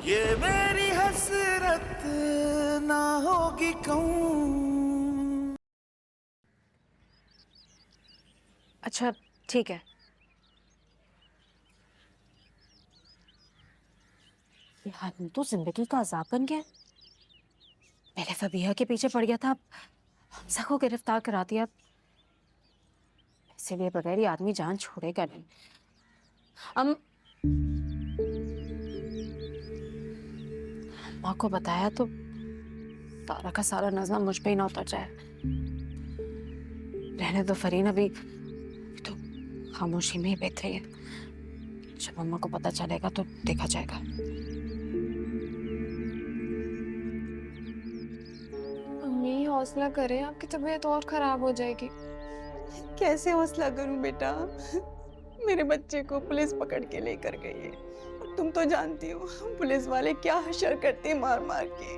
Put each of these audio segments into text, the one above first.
ये मेरी हसरत ना होगी कहूँ। अच्छा ठीक है। यार तो जिंदगी का अज़ाब बन गया। पहले फबीहा के पीछे पड़ गया था, अब हमजा को गिरफ्तार करा दिया। इसीलिए बगैर ये आदमी जान छोड़ेगा नहीं। हम माँ को बताया तो सारा का सारा नज़म मुझ पे ही ना उतर जाए। रहने दो फरीन, अभी तो खामोशी में ही बैठ रही है। जब अम्मा को पता चलेगा तो देखा जाएगा। अम्मी हौसला करें, आपकी तबीयत और खराब हो जाएगी। कैसे हौसला करूं बेटा? मेरे बच्चे को पुलिस पकड़ के लेकर गई है और तुम तो जानती हो पुलिस वाले क्या हशर करते हैं मार मार के।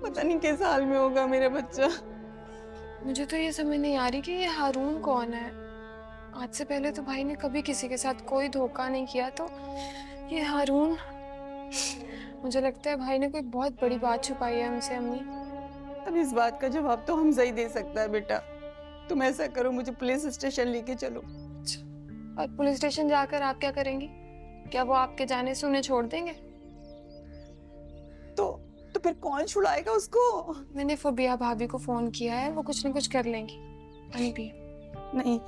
पता नहीं किस हाल में होगा मेरा बच्चा। मुझे तो ये समझ नहीं आ रही कि ये हारून कौन है। आज से पहले तो भाई ने कभी किसी के साथ कोई धोखा नहीं किया, तो ये हारून। मुझे लगता है भाई ने कोई बहुत बड़ी बात छुपाई है हमसे। अम्मी अब इस बात का जवाब तो हमजा ही दे सकता है बेटा। तुम ऐसा करो, मुझे पुलिस स्टेशन लेके चलो। और पुलिस स्टेशन जाकर आप क्या करेंगी? क्या वो आपके जाने से उन्हें छोड़ देंगे? तो फिर कौन छुड़ाएगा उसको? मैंने फबिया भाभी को फोन किया है, वो कुछ न कुछ कर लेंगी। पानी पिए। नहीं,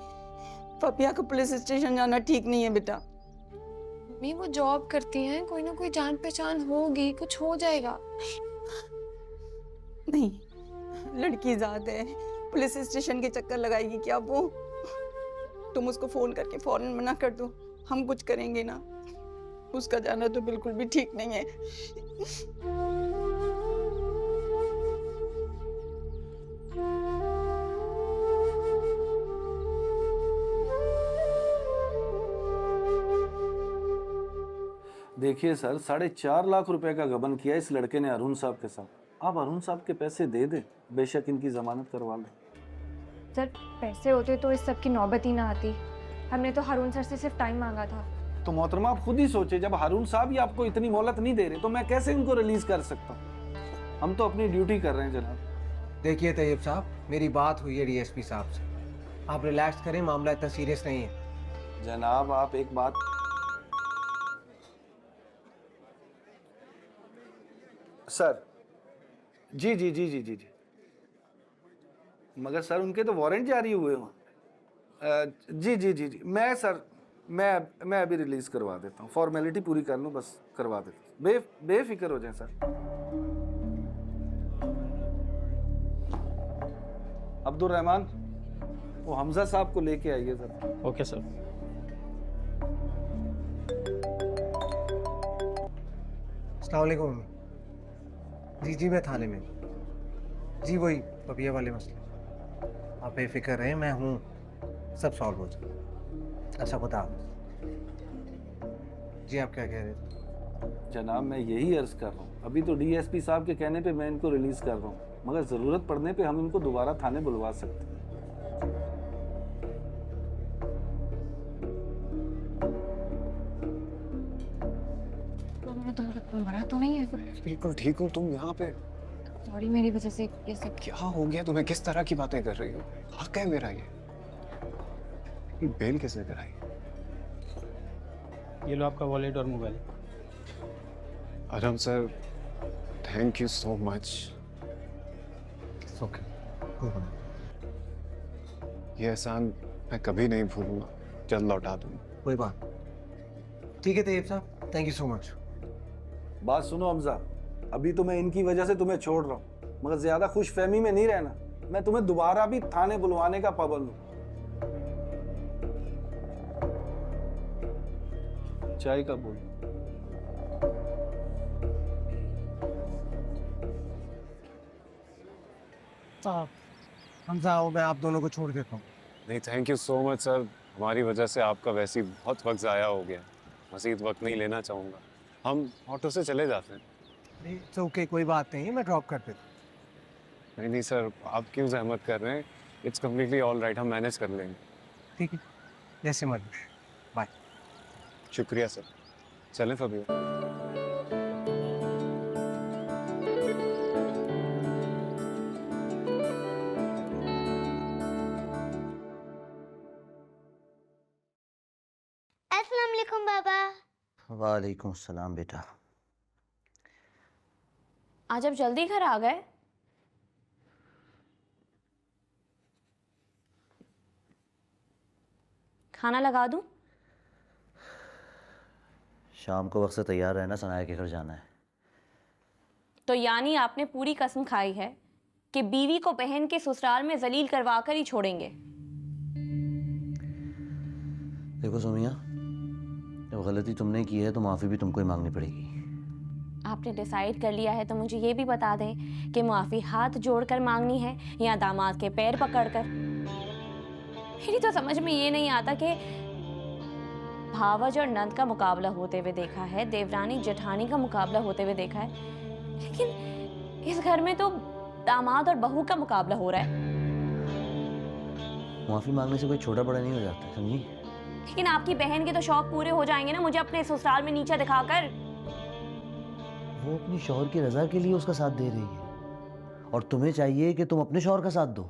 फबिया को पुलिस स्टेशन जाना ठीक नहीं है बेटा। अम्मी वो जॉब करती हैं, कोई ना कोई जान पहचान होगी, कुछ हो जाएगा। नहीं, लड़की जात है, पुलिस स्टेशन के चक्कर लगाएगी क्या वो? तुम उसको फोन करके फौरन मना कर दो, हम कुछ करेंगे ना। उसका जाना तो बिल्कुल भी ठीक नहीं है। देखिए सर, 4.5 लाख रुपए का गबन किया इस लड़के ने अरुण साहब के साथ। आप अरुण साहब के पैसे दे दें, बेशक इनकी जमानत करवा लें। सर पैसे होते तो इस सब की नौबत ही ना आती। हमने तो हारून सर से सिर्फ टाइम मांगा था। तो मोहतरमा आप खुद ही सोचे, जब हारून साहब ही आपको इतनी मोहलत नहीं दे रहे तो मैं कैसे इनको रिलीज कर सकता हूँ? हम तो अपनी ड्यूटी कर रहे हैं जनाब। देखिए तैयब साहब, मेरी बात हुई है डीएसपी साहब से। आप रिलैक्स करें, मामला इतना सीरियस नहीं है। जनाब आप एक बात, सर जी जी जी जी जी जी, मगर सर उनके तो वारंट जारी हुए हों। जी जी जी जी, मैं अभी रिलीज करवा देता हूँ। फॉर्मेलिटी पूरी कर लूँ, बस करवा देता हूँ। बेफिक्र हो जाए सर। अब्दुल रहमान, वो हमजा साहब को लेके आइए सर। Okay sir. अस्सलाम वालेकुम। जी मैं थाने में। जी वही फबिया वाले मसले। आप बेफिक्र रहें, मैं हूँ, सब सॉल्व हो जाए। अच्छा खुदा हाफ़िज़। जी आप क्या कह रहे थे? जनाब मैं यही अर्ज कर रहा हूँ, अभी तो डीएसपी साहब के कहने पे मैं इनको रिलीज कर रहा हूँ, मगर ज़रूरत पड़ने पे हम इनको दोबारा थाने बुलवा सकते हैं। बड़ा तो नहीं है? बिल्कुल ठीक हूँ। तुम यहाँ पे? सॉरी, मेरी वजह से ये सब। क्या हो गया तुम्हें? किस तरह की बातें कर रही हो? हक है मेरा ये बेल किसने कराई? ये लो आपका वॉलेट और मोबाइल। आराम sir, thank you so much. Okay, ये एहसान मैं कभी नहीं भूलूंगा, जल्द लौटा दूंगा। कोई बात ठीक है तैयब साहब, थैंक यू सो मच। बात सुनो हमजा, अभी तो मैं इनकी वजह से तुम्हें छोड़ रहा हूँ, मगर ज्यादा खुशफहमी में नहीं रहना। मैं तुम्हें दोबारा भी थाने बुलवाने का पाबंद हूँ। चाय का बोल। हमजा आओ, मैं आप दोनों को छोड़ देता हूँ। नहीं thank you so much sir, हमारी वजह से आपका वैसे ही बहुत वक्त ज़ाया हो गया। मज़ीद वक्त नहीं लेना चाहूँगा, हम ऑटो से चले जाते हैं। नहीं तो ओके, कोई बात नहीं, मैं ड्रॉप कर देता हूँ। नहीं सर, आप क्यों जहमत कर रहे हैं? इट्स कम्प्लीटली ऑल राइट, हम मैनेज कर लेंगे। ठीक है, जैसे मर्जी। बाय। शुक्रिया सर, चलें फबीहा। वालेकुम सलाम बेटा। आज आप जल्दी घर आ गए। खाना लगा दूं? शाम को वक्त से तैयार रहना, सनाया के घर जाना है। तो यानी आपने पूरी कसम खाई है कि बीवी को बहन के ससुराल में जलील करवा कर ही छोड़ेंगे। देखो सुमिया, जब गलती तुमने की है तो माफ़ी भी तुमको ही मांगनी पड़ेगी। आपने डिसाइड कर लिया है तो मुझे ये भी बता दें कि माफ़ी हाथ जोड़कर मांगनी है या दामाद के पैर पकड़कर। मेरी तो समझ में ये नहीं आता कि भावज और नंद का मुकाबला होते हुए देखा है, देवरानी जेठानी का मुकाबला होते हुए देखा है, लेकिन इस घर में तो दामाद और बहू का मुकाबला हो रहा है। माफ़ी मांगने से कोई छोटा बड़ा नहीं हो जाता, समझी? लेकिन आपकी बहन के तो शौक पूरे हो जाएंगे ना मुझे अपने ससुराल में नीचा दिखाकर। वो अपनी शौहर की रजा के लिए उसका साथ दे रही है और तुम्हें चाहिए कि तुम अपने शौहर का साथ दो।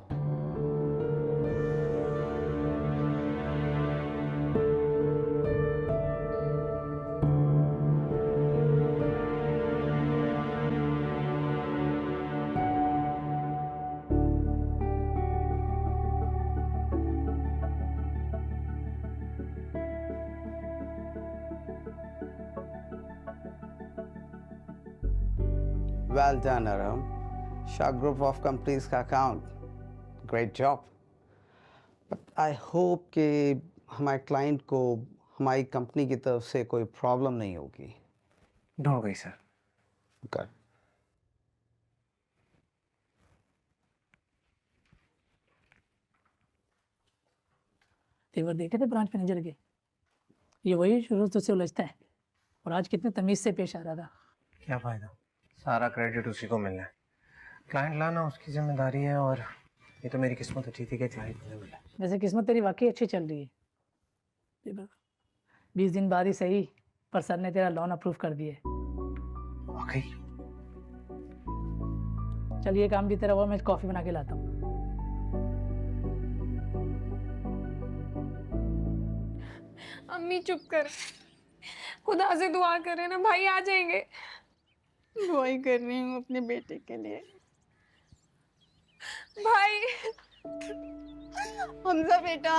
Well done, Aram. Shah Group of Companies का account. Great job. But I hope कि हमारे client को हमारी कंपनी की तरफ से कोई प्रॉब्लम नहीं होगी। Don't worry sir. Good. तेवर देखे थे ब्रांच मैनेजर के? ये वही शुरू से उलझता है और आज कितने तमीज से पेश आ रहा था। क्या फ़ायदा, सारा क्रेडिट उसी को मिलना है। क्लाइंट लाना उसकी जिम्मेदारी है और ये तो मेरी किस्मत अच्छी थी कि क्लाइंट मुझे मिला। वैसे किस्मत तेरी वाकई अच्छी चल रही है। 20 दिन बाद ही सही, पर सर ने तेरा लोन अप्रूव कर दिए। वाकई? चल ये काम भी तेरा हुआ, मैं कॉफ़ी बना के लाता हूँ। अम्मी चुप कर, खुदा से दुआ करे ना, भाई आ जाएंगे। दुआ ही कर रही हूँ अपने बेटे के लिए। भाई हमजा बेटा,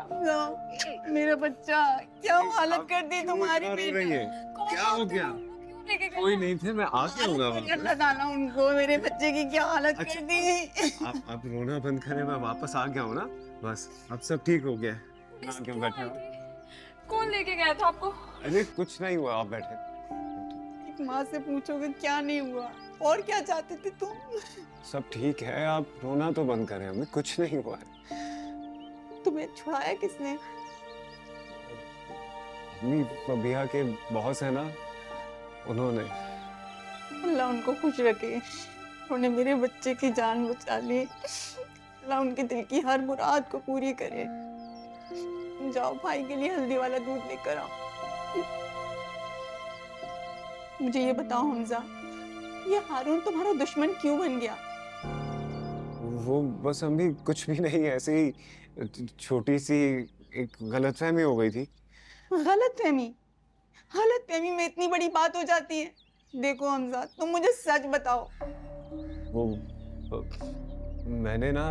हमजा मेरा बच्चा, क्या हालत कर दी तुम्हारी बेटी। क्या हो गया? कोई नहीं थे, मैं आ गया हूँ। अल्लाह ताला उनको, मेरे बच्चे की क्या हालत कर दी। आप रोना बंद करें, मैं वापस आ गया हूँ ना, बस अब सब ठीक हो गया। क्यों बैठे हो? कौन लेके गया था आपको? अरे कुछ नहीं हुआ, आप बैठे। एक माँ से पूछोगे क्या नहीं हुआ, और क्या चाहते थे तुम? सब ठीक है, आप रोना तो बंद करें, हमें कुछ नहीं हुआ है। तुम्हें छुड़ाया किसने? भैया के बॉस है ना, उन्होंने। अल्लाह उनको खुश रखे, उन्होंने मेरे बच्चे की जान बचा ली। अल्लाह उनके दिल की हर मुराद को पूरी करे। जाओ भाई के लिए हल्दी वाला दूध लेकर आओ। मुझे ये बताओ हमजा, ये हारून तुम्हारा दुश्मन क्यों बन गया? वो बस अम्मी कुछ भी नहीं, ऐसे ही छोटी सी एक गलतफहमी हो गई थी। गलतफहमी? गलतफहमी में इतनी बड़ी बात हो जाती है? देखो हमजा, तुम मुझे सच बताओ। वो मैंने ना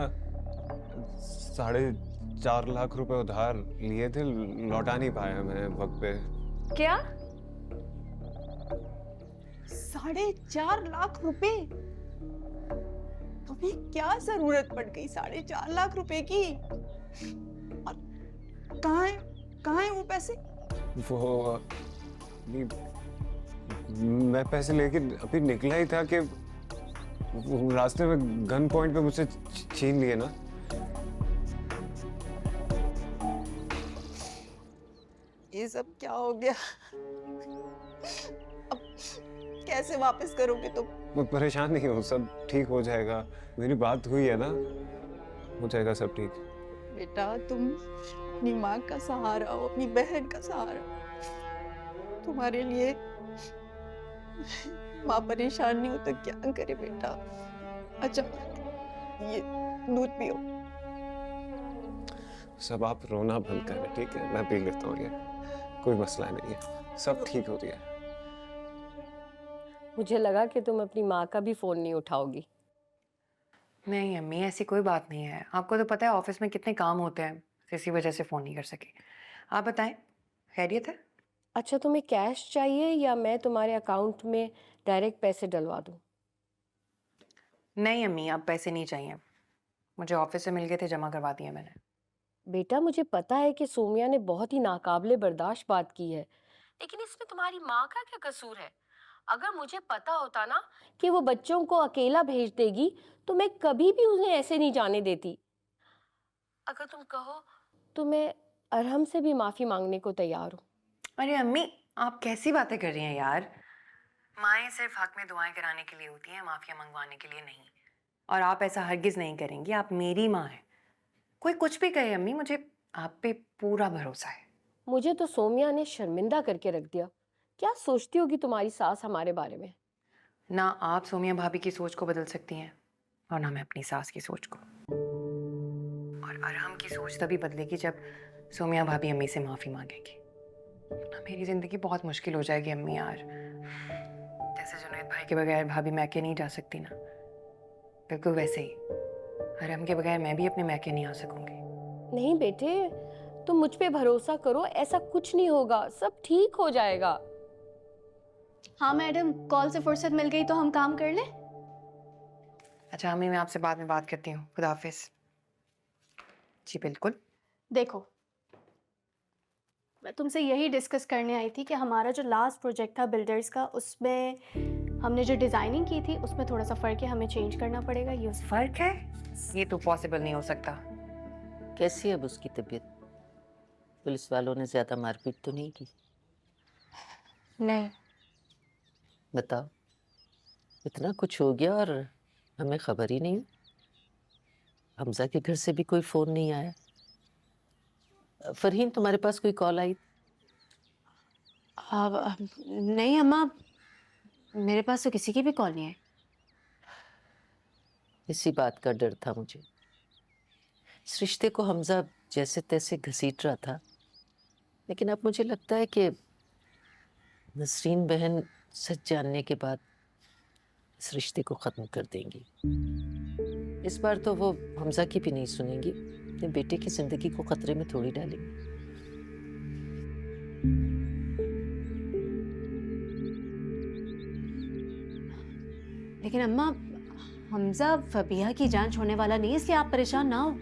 4.5 लाख रुपए उधार लिए थे, लौटा नहीं पाया मैं वक्त पे। क्या? 4.5 लाख रुपए? तुम्हें क्या जरूरत पड़ गई 4.5 लाख रुपए की? और कहाँ है वो पैसे? वो मैं पैसे लेके अभी निकला ही था कि वो रास्ते में गन पॉइंट पे मुझसे छीन लिए ना। ये सब क्या हो गया? अब कैसे वापस करोगे तुम? वो परेशान नहीं हो, सब ठीक हो जाएगा। मेरी बात हुई है ना, हो जाएगा सब ठीक। बेटा तुम अपनी माँ का सहारा हो, अपनी बहन का सहारा। तुम्हारे लिए माँ परेशान नहीं हो तो क्या करे बेटा। अच्छा ये दूध पियो। सब आप रोना बंद करें, ठीक है? मैं पी लेता हूँ ये। कोई मसला नहीं है, सब ठीक हो गया। मुझे लगा कि तुम अपनी माँ का भी फोन नहीं उठाओगी। नहीं अम्मी, ऐसी कोई बात नहीं है। आपको तो पता है ऑफिस में कितने काम होते हैं, इसी वजह से फ़ोन नहीं कर सके। आप बताएं, खैरियत है? अच्छा, तुम्हें कैश चाहिए या मैं तुम्हारे अकाउंट में डायरेक्ट पैसे डलवा दूँ? नहीं अम्मी, अब पैसे नहीं चाहिए, मुझे ऑफिस से मिल गए थे, जमा करवा दिए मैंने। बेटा, मुझे पता है कि सोमिया ने बहुत ही नाकाबिले बर्दाश्त बात की है, लेकिन इसमें तुम्हारी माँ का क्या कसूर है? अगर मुझे पता होता ना कि वो बच्चों को अकेला भेज देगी तो मैं कभी भी उन्हें ऐसे नहीं जाने देती। अगर तुम कहो तो मैं अरहम से भी माफ़ी मांगने को तैयार हूँ। अरे अम्मी, आप कैसी बातें कर रही हैं यार। माएँ सिर्फ हक में दुआएं कराने के लिए होती हैं, माफ़िया मंगवाने के लिए नहीं। और आप ऐसा हरगिज़ नहीं करेंगी, आप मेरी माँ हैं। कोई कुछ भी कहे अम्मी, मुझे आप पे पूरा भरोसा है। मुझे तो सोमिया ने शर्मिंदा करके रख दिया। क्या सोचती होगी तुम्हारी सास हमारे बारे में? ना आप सोमिया भाभी की सोच को बदल सकती हैं और ना मैं अपनी सास की सोच को। और अरहम की सोच तभी बदलेगी जब सोमिया भाभी अम्मी से माफ़ी मांगेगी। ना मेरी ज़िंदगी बहुत मुश्किल हो जाएगी अम्मी यार। जैसे जुनैद भाई के बगैर भाभी मैके नहीं जा सकती ना, बिल्कुल वैसे ही अरहम के बगैर मैं भी अपने मैके नहीं आ सकूंगी। नहीं बेटे, तुम मुझ पे भरोसा करो, ऐसा कुछ नहीं होगा, सब ठीक हो जाएगा। हाँ मैडम, कॉल से फुर्सत मिल गई तो हम काम कर लें? अच्छा अम्मी, मैं आपसे बाद में बात करती हूँ। खुदा हाफिज। जी बिल्कुल। देखो, मैं तुमसे यही डिस्कस करने आई थी कि हमारा जो लास्ट प्रोजेक्ट था बिल्डर्स का, उसमें हमने जो डिज़ाइनिंग की थी उसमें थोड़ा सा फ़र्क है, हमें चेंज करना पड़ेगा। ये फ़र्क है? ये तो पॉसिबल नहीं हो सकता। कैसी है अब उसकी तबीयत? पुलिस वालों ने ज़्यादा मारपीट तो नहीं की? नहीं। बताओ, इतना कुछ हो गया और हमें खबर ही नहीं। हमजा के घर से भी कोई फ़ोन नहीं आया। फरहीन, तुम्हारे पास कोई कॉल आई? नहीं अम्मा, मेरे पास तो किसी की भी कॉल नहीं है। इसी बात का डर था मुझे। इस रिश्ते को हमजा जैसे तैसे घसीट रहा था, लेकिन अब मुझे लगता है कि नसरीन बहन सच जानने के बाद इस रिश्ते को ख़त्म कर देंगी। इस बार तो वो हमजा की भी नहीं सुनेंगी, अपने बेटे की ज़िंदगी को ख़तरे में थोड़ी डालेंगी। लेकिन अम्मा, हमजा फबीहा की जान छोड़ने वाला नहीं है, इसलिए आप परेशान ना हो।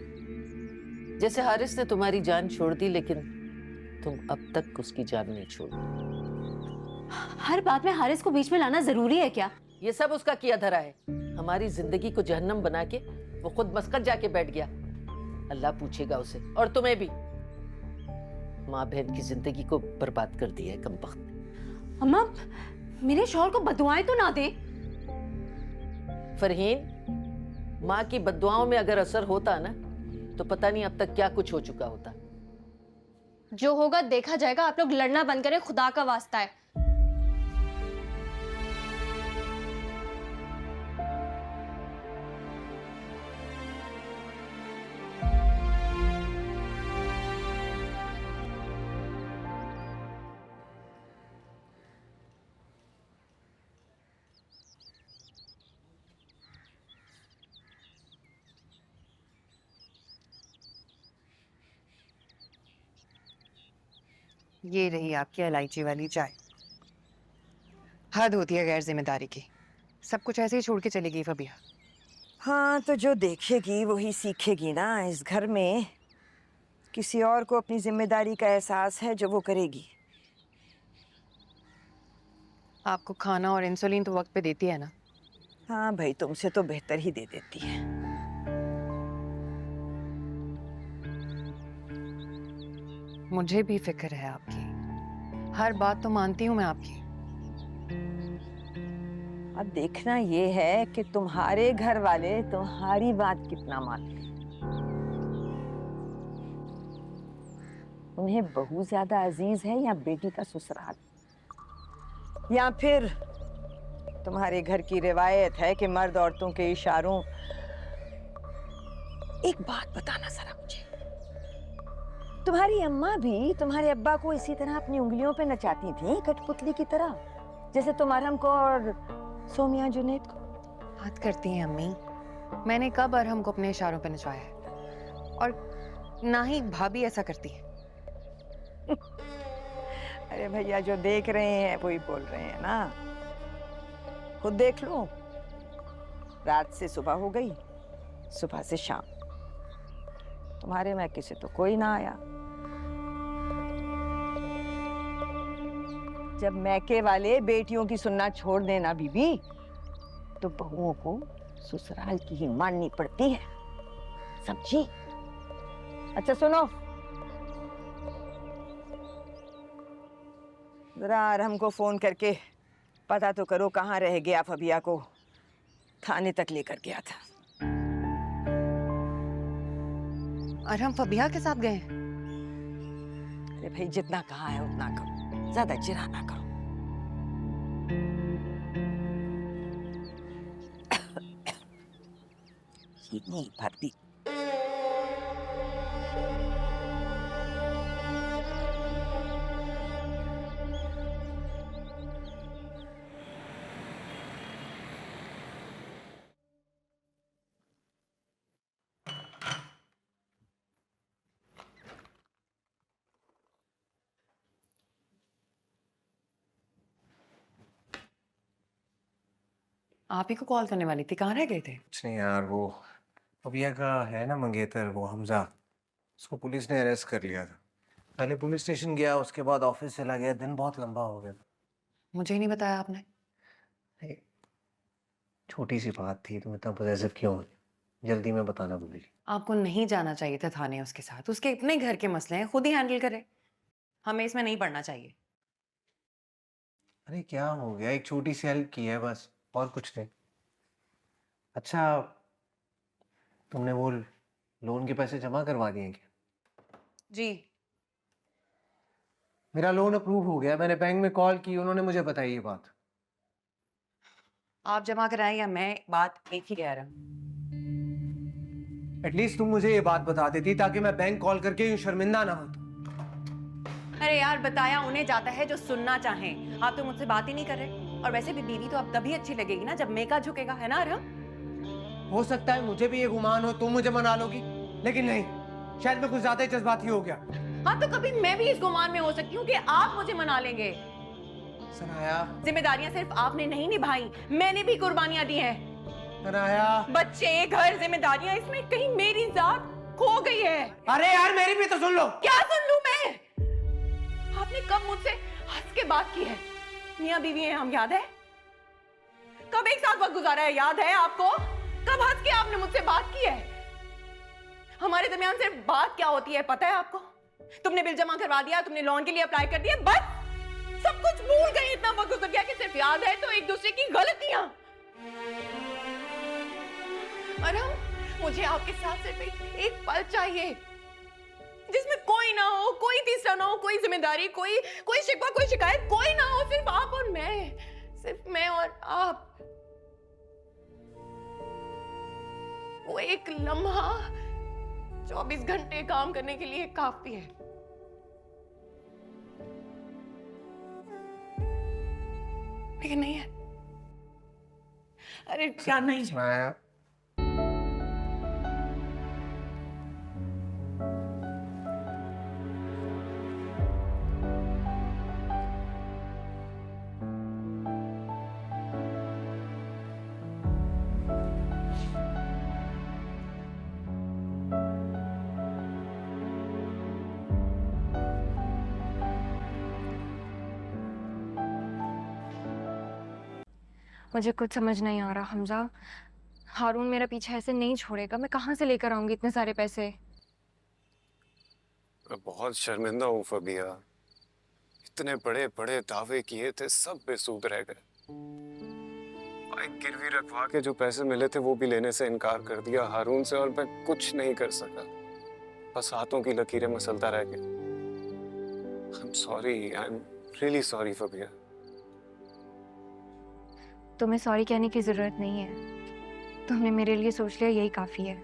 जैसे हारिस ने तुम्हारी जान छोड़ दी, लेकिन तुम अब तक उसकी जान नहीं छोड़ी। हर बात में हारिस को बीच में लाना जरूरी है क्या? ये सब उसका किया धरा है। हमारी जिंदगी को जहन्नम बना के वो खुद मस्कत जाके बैठ गया। अल्लाह पूछेगा उसे, और तुम्हें भी। माँ बहन की जिंदगी को बर्बाद कर दिया है कमबख्त ने। अम्मा, मेरे शौहर को बदुआएं तो ना दे। फरहीन, माँ की बद्दुआओं में अगर असर होता ना, तो पता नहीं अब तक क्या कुछ हो चुका होता। जो होगा देखा जाएगा। आप लोग लड़ना बंद करें, खुदा का वास्ता है। ये रही आपकी इलायची वाली चाय। हद होती है गैर जिम्मेदारी की। सब कुछ ऐसे ही छोड़ के चली गई फबिया। हाँ, तो जो देखेगी वही सीखेगी ना। इस घर में किसी और को अपनी जिम्मेदारी का एहसास है जो वो करेगी। आपको खाना और इंसुलिन तो वक्त पे देती है ना? हाँ भाई, तुमसे तो बेहतर ही दे देती है। मुझे भी फिक्र है आपकी, हर बात तो मानती हूँ मैं आपकी। अब देखना ये है कि तुम्हारे घर वाले तुम्हारी बात कितना मानते हैं। उन्हें बहू ज्यादा अजीज है या बेटी का ससुराल, या फिर तुम्हारे घर की रिवायत है कि मर्द औरतों के इशारों। एक बात बताना जरा मुझे, तुम्हारी अम्मा भी तुम्हारे अब्बा को इसी तरह अपनी उंगलियों पे नचाती थी, कठपुतली की तरह, जैसे तुम अरहम को और सोमिया जुनैद को। बात करती हैं अम्मी, मैंने कब अरहम को अपने इशारों पे नचवाया है? और ना ही भाभी ऐसा करती है। अरे भैया, जो देख रहे हैं वही बोल रहे हैं ना, खुद देख लो। रात से सुबह हो गई, सुबह से शाम, तुम्हारे मैके से तो कोई ना आया। जब मैके वाले बेटियों की सुनना छोड़ देना बीबी, तो बहुओं को ससुराल की ही माननी पड़ती है, समझी? अच्छा सुनो, जरा हमको फोन करके पता तो करो कहाँ रह गया फबिया को थाने तक लेकर गया था। अरहम फबिया के साथ गए? अरे भाई, जितना कहा है उतना करो, ज्यादा चिढ़ा ना करो। ये नहीं भरती। आप ही को कॉल करने वाली थी, कहाँ रह गए थे? कुछ नहीं यार, वो फबिया का है ना मंगेतर, वो हमजा, उसको पुलिस ने अरेस्ट कर लिया था। पहले पुलिस स्टेशन गया, उसके बाद ऑफिस चला गया, दिन बहुत लंबा हो गया। मुझे ही नहीं बताया आपने। छोटी सी बात थी, तुम इतना पॉसेसिव क्यों हो? जल्दी में बताना भूल गई। आपको नहीं जाना चाहिए था थाने उसके साथ, उसके इतने घर के मसले हैं, खुद ही हैंडल करे। हमें इसमें नहीं पड़ना चाहिए। अरे क्या हो गया, एक छोटी सी हेल्प की है बस, और कुछ नहीं। अच्छा, तुमने वो लोन के पैसे जमा करवा दिए क्या? जी, मेरा लोन अप्रूव हो गया, मैंने बैंक में कॉल की, उन्होंने मुझे बताई ये बात। आप जमा कराएं या मैं, बात एक ही कह रहा हूँ। एटलीस्ट तुम मुझे ये बात बता देती ताकि मैं बैंक कॉल करके यूं शर्मिंदा ना होता। अरे यार, बताया उन्हें जाता है जो सुनना चाहें। आप तो मुझसे बात ही नहीं कर रहे। और वैसे भी बीवी तो अब तभी अच्छी लगेगी ना जब मेका झुकेगा, है ना अरहम? हो सकता है मुझे भी ये गुमान हो, तुम मुझे मना लोगी, लेकिन नहीं, शायद मैं कुछ ज्यादा ही जज्बाती हो गया। हाँ, तो कभी मैं भी इस गुमान में हो सकती हूँ कि आप मुझे मना लेंगे। सनाया, जिम्मेदारियां सिर्फ आपने नहीं निभाई, मैंने भी कुर्बानियां दी हैं। सनाया, बच्चे, घर, जिम्मेदारियां, इसमें कहीं मेरी जात खो गई है। अरे यार, मेरी भी तो सुन लो। क्या सुन लूं मैं? आपने कब मुझसे हंस के बात की है? मियां बीवी हैं हम, याद है? कब एक साथ वक्त गुजारा है, याद है आपको? कब हंस के आपने मुझसे बात की है? हमारे दरमियान सिर्फ बात क्या होती है पता है आपको? तुमने बिल जमा करवा दिया, तुमने लोन के लिए अप्लाई कर दिया, बस सब कुछ भूल गए। इतना वक्त गुजर गया कि सिर्फ याद है तो एक दूसरे की गलतियां। और हम, मुझे आपके साथ सिर्फ एक पल चाहिए जिसमें कोई ना हो, कोई तीसरा ना हो, कोई जिम्मेदारी, कोई शिकवा, कोई शिकायत, कोई ना हो, सिर्फ आप और मैं, सिर्फ मैं और आप। वो एक लम्हा 24 घंटे काम करने के लिए काफी है। लेकिन नहीं है। अरे क्या नहीं है? मुझे कुछ समझ नहीं आ रहा हमजा। हारून मेरा पीछा ऐसे नहीं छोड़ेगा। मैं कहाँ से लेकर आऊंगी इतने सारे पैसे? मैं बहुत शर्मिंदा हूँ फबिया। इतने बड़े बड़े दावे किए थे, सब बेसूद रह गए। बाइक गिरवी रखवा के जो पैसे मिले थे वो भी लेने से इनकार कर दिया हारून से, और मैं कुछ नहीं कर सका। बस हाथों की लकीरें मसलता रह गया। I am sorry, I am really sorry Fabia. तुम्हें सॉरी कहने की जरूरत नहीं है। तुमने मेरे लिए सोच लिया, यही काफी है।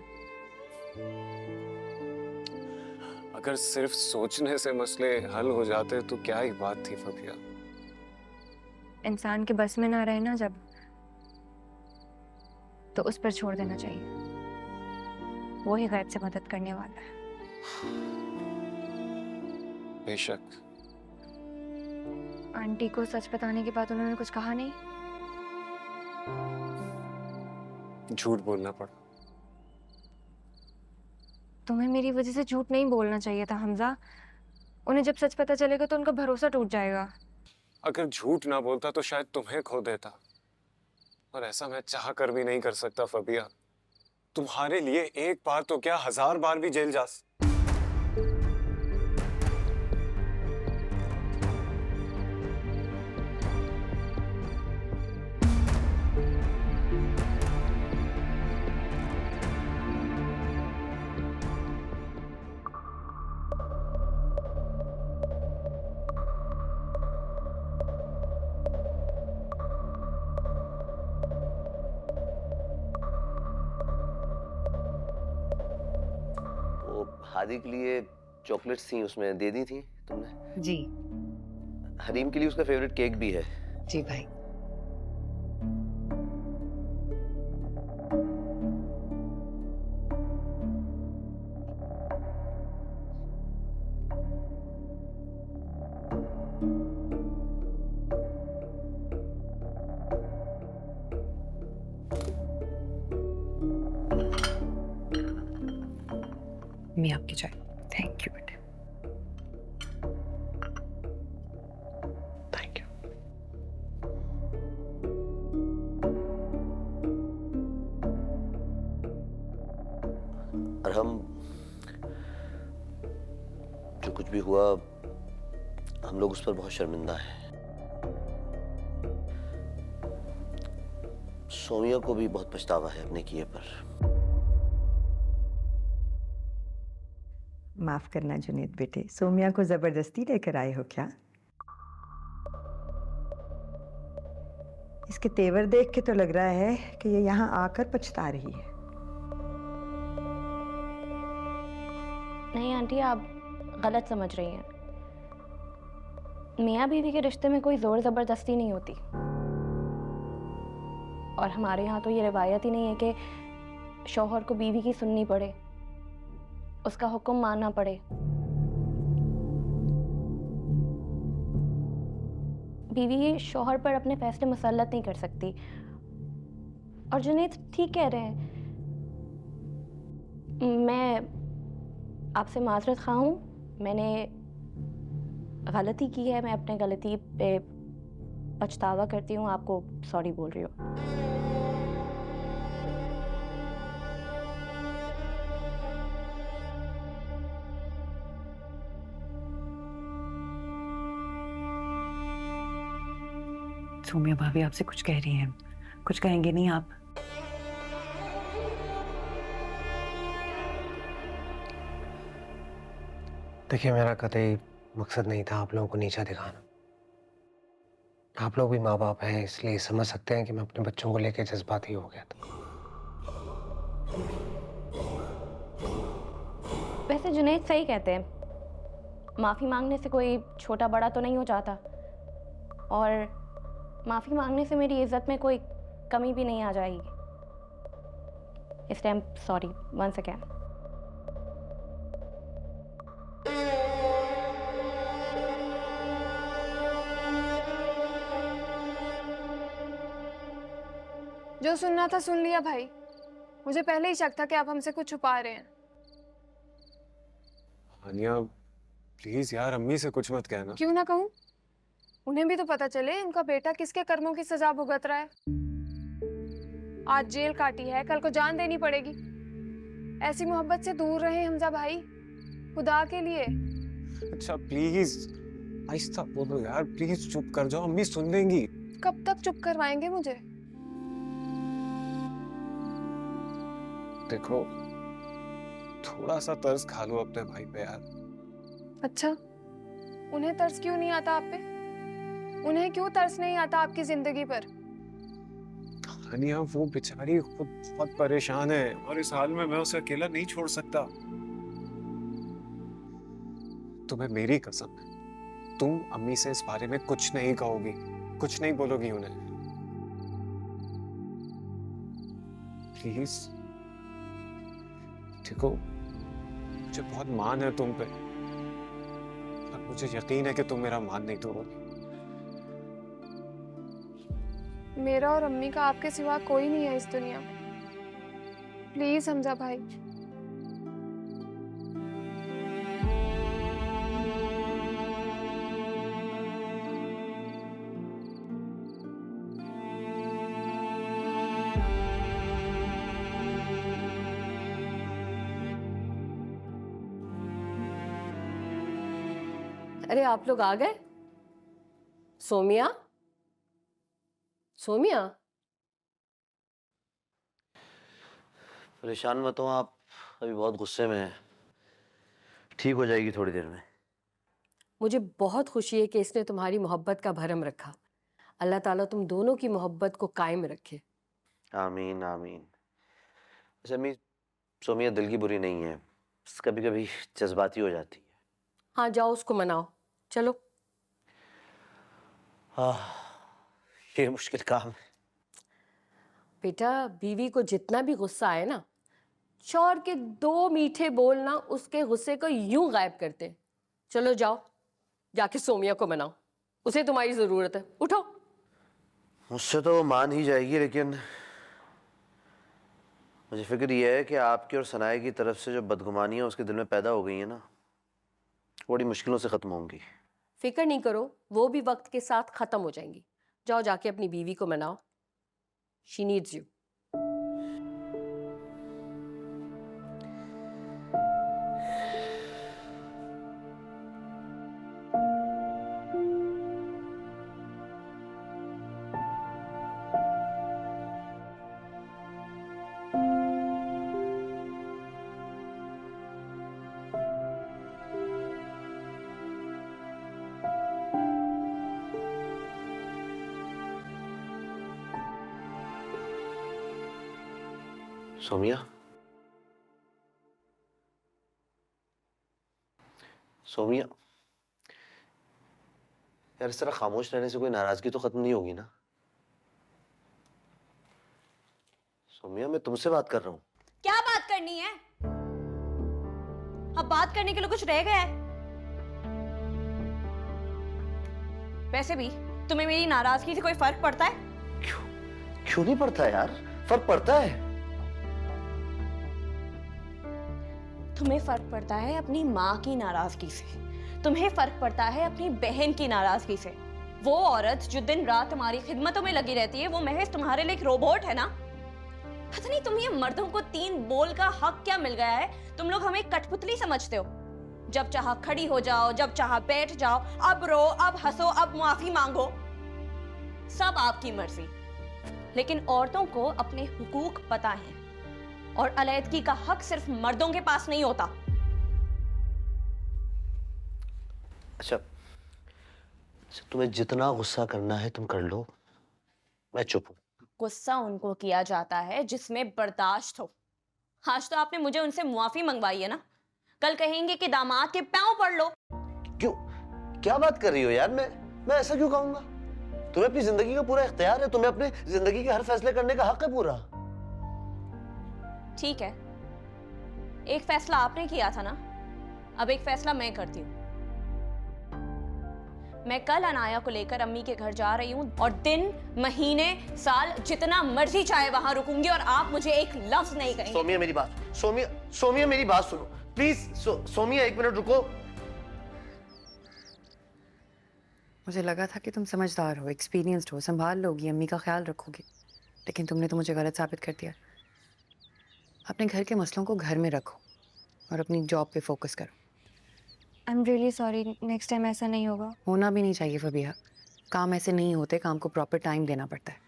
अगर सिर्फ सोचने से मसले हल हो जाते तो क्या ही बात थी फबिया। इंसान के बस में ना रहे ना जब, तो उस पर छोड़ देना चाहिए। वो ही गैब से मदद करने वाला है। बेशक। आंटी को सच बताने के बाद उन्होंने कुछ कहा नहीं? झूठ बोलना पड़ा। तुम्हें मेरी वजह से झूठ नहीं बोलना चाहिए था हमजा। उन्हें जब सच पता चलेगा तो उनका भरोसा टूट जाएगा। अगर झूठ ना बोलता तो शायद तुम्हें खो देता, और ऐसा मैं चाह कर भी नहीं कर सकता फबिया। तुम्हारे लिए एक बार तो क्या 1000 बार भी जेल जा हादी के लिए चॉकलेट्स थी, उसमें दे दी थी तुमने? जी। हरीम के लिए उसका फेवरेट केक भी है। जी भाई। मैं आपकी चाय। थैंक यू बेटे। Thank you. और हम, जो कुछ भी हुआ, हम लोग उस पर बहुत शर्मिंदा हैं। सोमिया को भी बहुत पछतावा है अपने किए पर। माफ करना जुनेद बेटे, सोमिया को जबरदस्ती लेकर आए हो क्या? इसके तेवर देख के तो लग रहा है कि ये यहाँ आकर पछता रही है। नहीं आंटी, आप गलत समझ रही हैं। मियाँ बीवी के रिश्ते में कोई जोर जबरदस्ती नहीं होती, और हमारे यहाँ तो ये रिवायत ही नहीं है कि शौहर को बीवी की सुननी पड़े, उसका हुक्म मानना पड़े। बीवी शौहर पर अपने फैसले मुसल्लत नहीं कर सकती। और जुनैद ठीक कह रहे हैं। मैं आपसे माजरत खा हूँ, मैंने गलती की है, मैं अपने गलती पे पछतावा करती हूँ, आपको सॉरी बोल रही हूँ। सोमिया भाभी आपसे कुछ कह रही हैं, कुछ कहेंगे नहीं आप? देखिए, मेरा कतई मकसद नहीं था आप लोगों को नीचा दिखाना। आप लोग भी माँ बाप हैं, इसलिए समझ सकते हैं कि मैं अपने बच्चों को लेकर जज्बाती हो गया था। वैसे जुनैद सही कहते हैं, माफ़ी मांगने से कोई छोटा बड़ा तो नहीं हो जाता, और माफ़ी मांगने से मेरी इज्जत में कोई कमी भी नहीं आ जाएगी। इसलिए सॉरी वंस अगेन। जो सुनना था सुन लिया भाई। मुझे पहले ही शक था कि आप हमसे कुछ छुपा रहे हैं। हानिया प्लीज यार, अम्मी से कुछ मत कहना। क्यों ना कहूँ? उन्हें भी तो पता चले उनका बेटा किसके कर्मों की सजा भुगत रहा है। आज जेल काटी है, कल को जान देनी पड़ेगी। ऐसी मोहब्बत से दूर रहे हमजा भाई, खुदा के लिए। अच्छा प्लीज आहिस्ता बोलो यार, प्लीज चुप कर जाओ, अम्मी सुन लेंगी। कब तक चुप करवाएंगे मुझे? देखो, थोड़ा सा तरस खा लो अपने भाई पे यार। अच्छा, उन्हें तरस क्यों नहीं आता आप पे? उन्हें क्यों तरस नहीं आता आपकी जिंदगी पर? हानिया वो बेचारी खुद बहुत परेशान है, और इस हाल में मैं उसे अकेला नहीं छोड़ सकता। तुम्हें मेरी कसम है, तुम अम्मी से इस बारे में कुछ नहीं कहोगी, कुछ नहीं बोलोगी उन्हें। प्लीज। देखो, मुझे बहुत मान है तुम पे, और मुझे यकीन है कि तुम मेरा मान नहीं तोड़ोगी। मेरा और अम्मी का आपके सिवा कोई नहीं है इस दुनिया में। प्लीज हमजा भाई। अरे आप लोग आ गए? सोमिया, सोमिया, परेशान मत हो आप, अभी बहुत गुस्से में है, ठीक हो जाएगी थोड़ी देर में। मुझे बहुत खुशी है कि इसने तुम्हारी मोहब्बत का भरम रखा। अल्लाह ताला तुम दोनों की मोहब्बत को कायम रखे। आमीन आमीन। अच्छा अम्मी, सोमिया दिल की बुरी नहीं है, कभी कभी जज्बाती हो जाती है। हाँ जाओ उसको मनाओ, चलो। ये मुश्किल काम है। बेटा, बीवी को जितना भी गुस्सा आए ना, शौहर के 2 मीठे बोल ना उसके गुस्से को यूं गायब करते। चलो जाओ, जाके सोमिया को मनाओ, उसे तुम्हारी जरूरत है। उठो। मुझसे तो वो मान ही जाएगी, लेकिन मुझे फिक्र ये है कि आपकी और सनाए की तरफ से जो बदगुमानियां उसके दिल में पैदा हो गई है ना, बड़ी मुश्किलों से खत्म होंगी। फिक्र नहीं करो, वो भी वक्त के साथ खत्म हो जाएंगी। जाओ जाके अपनी बीवी को मनाओ। She needs you. Somiya, Somiya, यार इस तरह खामोश रहने से कोई नाराजगी तो खत्म नहीं होगी ना? सोमिया, मैं तुमसे बात कर रहा हूँ। क्या बात करनी है? अब बात करने के लिए कुछ रह गया है? वैसे भी तुम्हें मेरी नाराजगी से कोई फर्क पड़ता है? क्यों नहीं पड़ता यार, फर्क पड़ता है। तुम्हें फर्क पड़ता है अपनी माँ की नाराजगी से, तुम्हें फर्क पड़ता है अपनी बहन की नाराजगी से। वो औरत जो दिन रात तुम्हारी खिदमतों में लगी रहती है, वो महज तुम्हारे लिए एक रोबोट है ना? पता नहीं तुम्हें मर्दों को 3 बोल का हक क्या मिल गया है, तुम लोग हमें कठपुतली समझते हो। जब चाहा खड़ी हो जाओ, जब चाहा बैठ जाओ, अब रो, अब हंसो, अब माफी मांगो, सब आपकी मर्जी। लेकिन औरतों को अपने हुकूक पता है, और अलैदगी का हक सिर्फ मर्दों के पास नहीं होता। अच्छा, तुम्हें जितना गुस्सा करना है तुम कर लो, मैं चुप हूं। गुस्सा उनको किया जाता है जिसमें बर्दाश्त हो। आज तो आपने मुझे उनसे मुआफी मंगवाई है ना, कल कहेंगे कि दामाद के पांव पड़ लो। क्यों, क्या बात कर रही हो यार? मैं ऐसा क्यों कहूंगा? तुम्हें अपनी जिंदगी का पूरा इख्तियार है, तुम्हें अपने जिंदगी के हर फैसले करने का हक है पूरा। ठीक है, एक फैसला आपने किया था ना, अब एक फैसला मैं करती हूँ। मैं कल अनाया को लेकर अम्मी के घर जा रही हूँ, और दिन, महीने, साल जितना मर्जी चाहे वहां रुकूंगी, और आप मुझे एक लफ्ज नहीं कहेंगे। सोमिया मेरी बात, सोमिया मेरी बात सुनो प्लीज। सोमिया 1 मिनट रुको। मुझे लगा था कि तुम समझदार हो, एक्सपीरियंस्ड हो, संभाल लोगी, अम्मी का ख्याल रखोगी, लेकिन तुमने तो मुझे गलत साबित कर दिया। अपने घर के मसलों को घर में रखो और अपनी जॉब पे फोकस करो। I am really sorry, next time ऐसा नहीं होगा। होना भी नहीं चाहिए फबीहा, काम ऐसे नहीं होते, काम को प्रॉपर टाइम देना पड़ता है।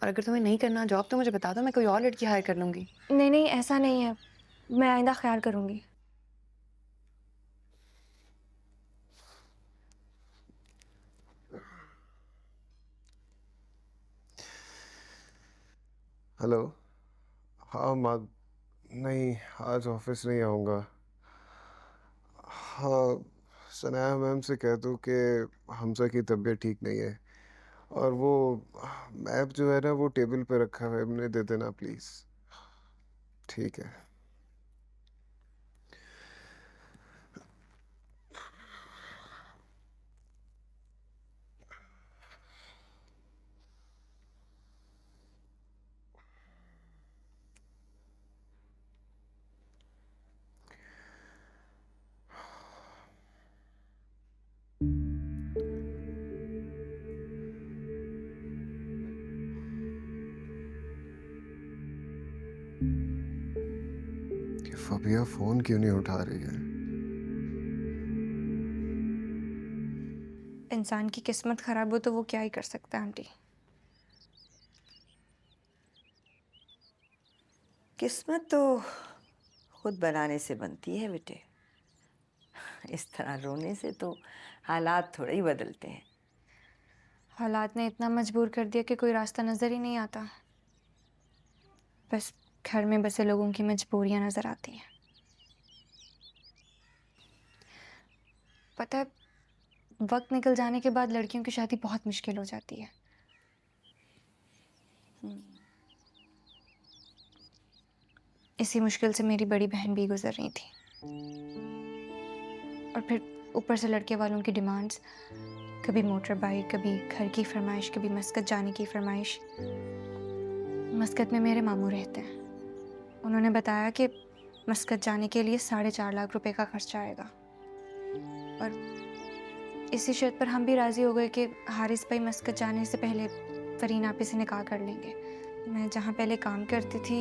और अगर तुम्हें नहीं करना जॉब तो मुझे बता दो, मैं कोई और लड़की हायर कर लूँगी। नहीं नहीं, ऐसा नहीं है, मैं आइंदा ख्याल करूँगी। हेलो। हाँ माँ, नहीं आज ऑफिस नहीं आऊँगा। हाँ, सनाया मैम से कह दो कि हमजा की तबीयत ठीक नहीं है, और वो मैप जो है ना वो टेबल पे रखा है, मुझे दे देना प्लीज़। ठीक है। ये फबिया फोन क्यों नहीं उठा रही है? इंसान की किस्मत खराब हो तो वो क्या ही कर सकता है आंटी। किस्मत तो खुद बनाने से बनती है बेटे। इस तरह रोने से तो हालात थोड़े ही बदलते हैं। हालात ने इतना मजबूर कर दिया कि कोई रास्ता नज़र ही नहीं आता। बस घर में बसे लोगों की मजबूरियां नज़र आती हैं। पता है, वक्त निकल जाने के बाद लड़कियों की शादी बहुत मुश्किल हो जाती है। इसी मुश्किल से मेरी बड़ी बहन भी गुजर रही थी, और फिर ऊपर से लड़के वालों की डिमांड्स, कभी मोटर बाइक, कभी घर की फरमाइश, कभी मस्कत जाने की फरमाइश। मस्कत में मेरे मामू रहते हैं। उन्होंने बताया कि मस्कत जाने के लिए 4.5 लाख रुपए का खर्चा आएगा, और इसी शर्त पर हम भी राज़ी हो गए कि हारिस भाई मस्कत जाने से पहले फरीन आपी से निकाह कर लेंगे। मैं जहाँ पहले काम करती थी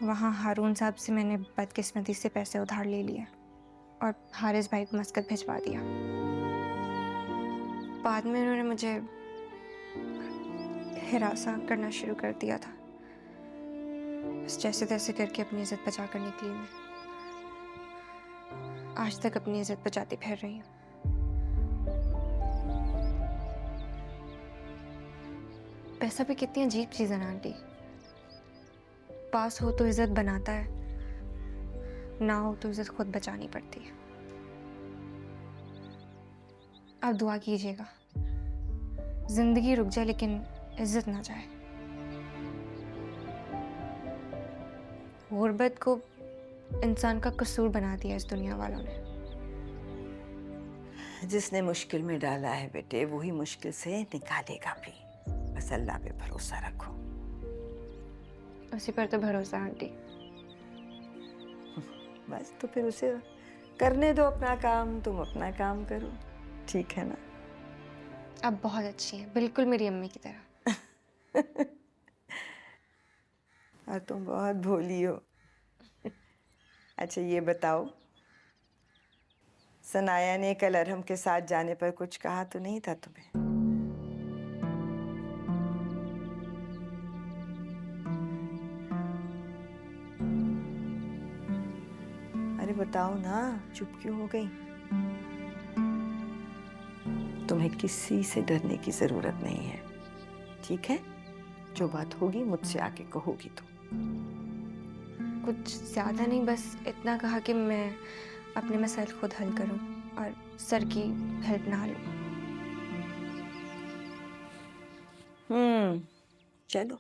वहाँ हारून साहब से मैंने बदकिस्मती से पैसे उधार ले लिए और हारिस भाई को मस्कत भिजवा दिया। बाद में उन्होंने मुझे हिरासा करना शुरू कर दिया था। बस जैसे तैसे करके अपनी इज्जत बचा कर निकली मैं। आज तक अपनी इज्जत बचाती फिर रही हूँ। पैसा भी कितनी अजीब चीज़ है ना आंटी। पास हो तो इज्जत बनाता है, ना हो तो इज्जत खुद बचानी पड़ती है। आप दुआ कीजिएगा, जिंदगी रुक जाए लेकिन इज्जत ना जाए। गुर्बत को इंसान का कसूर बना दिया इस दुनिया वालों ने। जिसने मुश्किल में डाला है बेटे, वही मुश्किल से निकालेगा भी। बस अल्लाह पे भरोसा रखो। उसी पर तो भरोसा आंटी। बस तो फिर उसे करने दो अपना काम, तुम अपना काम करो, ठीक है ना? अब बहुत अच्छी है, बिल्कुल मेरी अम्मी की तरह। और तुम बहुत भोली हो। अच्छा ये बताओ, सनाया ने कल अरहम के साथ जाने पर कुछ कहा तो नहीं था तुम्हें? अरे बताओ ना, चुप क्यों हो गई? तुम्हें किसी से डरने की जरूरत नहीं है, ठीक है? जो बात होगी मुझसे आके कहोगी तुम। कुछ ज़्यादा नहीं, बस इतना कहा कि मैं अपने मसाइल खुद हल करूं और सर की हेल्प ना लूं। चलो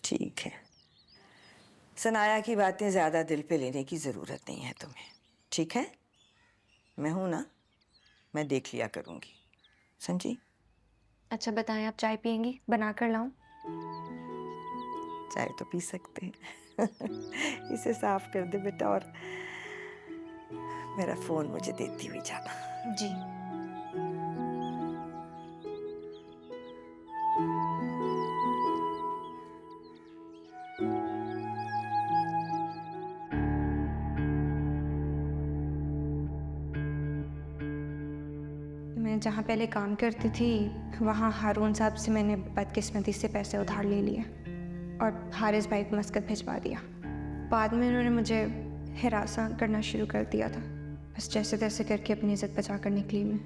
ठीक है। सनाया की बातें ज़्यादा दिल पे लेने की ज़रूरत नहीं है तुम्हें, ठीक है? मैं हूं ना, मैं देख लिया करूंगी, समझी? अच्छा बताएं, आप चाय पियेंगी? बना कर लाऊं? चाय तो पी सकते हैं। इसे साफ कर दे बेटा, और मेरा फोन मुझे देती हुई जाना। जी। मैं जहाँ पहले काम करती थी वहाँ हारून साहब से मैंने बदकिस्मती से पैसे उधार ले लिए और हारिस भाई को मस्कत भिजवा दिया। बाद में उन्होंने मुझे हिरासा करना शुरू कर दिया था। बस जैसे तैसे करके अपनी इज्जत बचा कर निकली मैं,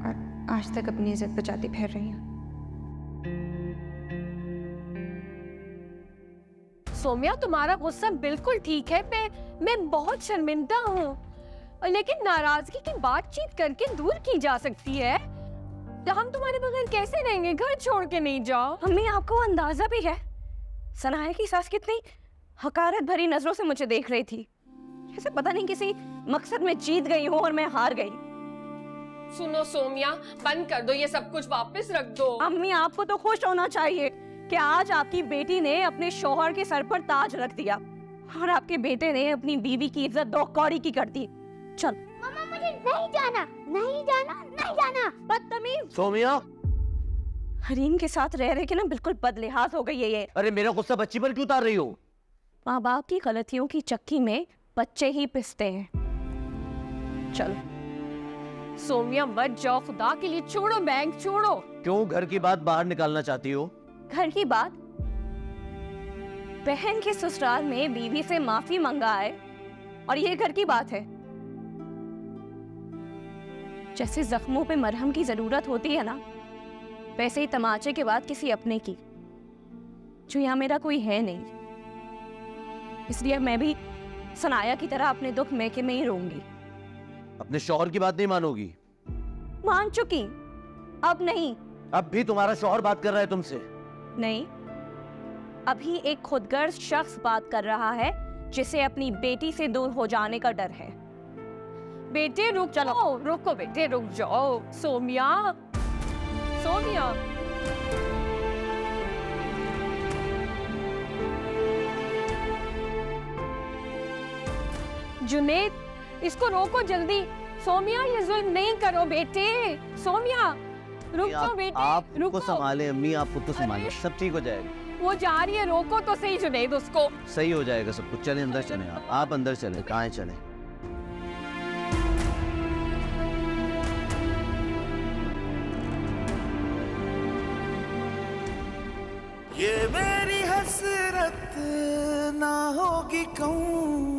और आज तक अपनी इज्जत बचाती फिर रही हूँ। सोम्या तुम्हारा गुस्सा बिल्कुल ठीक है। मैं बहुत शर्मिंदा हूँ, लेकिन नाराजगी की बातचीत करके दूर की जा सकती है। तो हम तुम्हारे बगैर कैसे रहेंगे? घर छोड़ के नहीं जाओ। अम्मी आपको अंदाजा भी है सनाया की सास कितनी हकारत भरी नजरों से मुझे देख रही थी, जैसे पता नहीं किसी मकसद में जीत गई हूँ और मैं हार गई। सुनो सोम्या, बंद कर दो ये सब कुछ, वापस रख दो। अम्मी आपको तो खुश होना चाहिए कि आज आपकी बेटी ने अपने शौहर के सर पर ताज रख दिया और आपके बेटे ने अपनी बीवी की इज्जत दो कौड़ी की कर दी। चल मम्मा मुझे नहीं जाना, नहीं जाना, नहीं जाना। बदतमीज। सोमिया, हरीम के साथ रह रहे के ना बिल्कुल बदलिहाज हो गई है ये। अरे मेरा गुस्सा बच्ची पर क्यों उतार रही हो? माँ बाप की गलतियों की चक्की में बच्चे ही पिसते हैं। चलो सोम्या मत जाओ, खुदा के लिए छोड़ो बैंक, छोड़ो। क्यों घर की बात बाहर निकालना चाहती हो? घर की बात? बहन के ससुराल में बीवी से माफी मंगाए और ये घर की बात है? जैसे जख्मों पे मरहम की जरूरत होती है ना, वैसे ही तमाचे के बाद किसी अपने की, जो यहाँ मेरा कोई है नहीं। इसलिए मैं भी सनाया की तरह अपने दुख मैके में ही रहूंगी। अपने शौहर की बात नहीं मानोगी? मान चुकी, अब नहीं। अब भी तुम्हारा शौहर बात कर रहा है तुमसे? नहीं, अभी एक खुदगर्ज शख्स बात कर रहा है जिसे अपनी बेटी से दूर हो जाने का डर है। बेटे रुक, चलो रुको बेटे, रुक जाओ। सोम्या, सोम्या। जुनेद, इसको रोको जल्दी। सोम्या ये जुल्म नहीं करो बेटे। सोम्या रुक जाओ बेटे, आप रुको। को संभाले अम्मी, आप खुद को संभाले, सब ठीक हो जाएगा। वो जा रही है, रोको तो सही जुनेद उसको। सही हो जाएगा सब कुछ। चले अंदर चले, आप अंदर चले। कहाँ चले? ये मेरी हसरत ना होगी कहूँ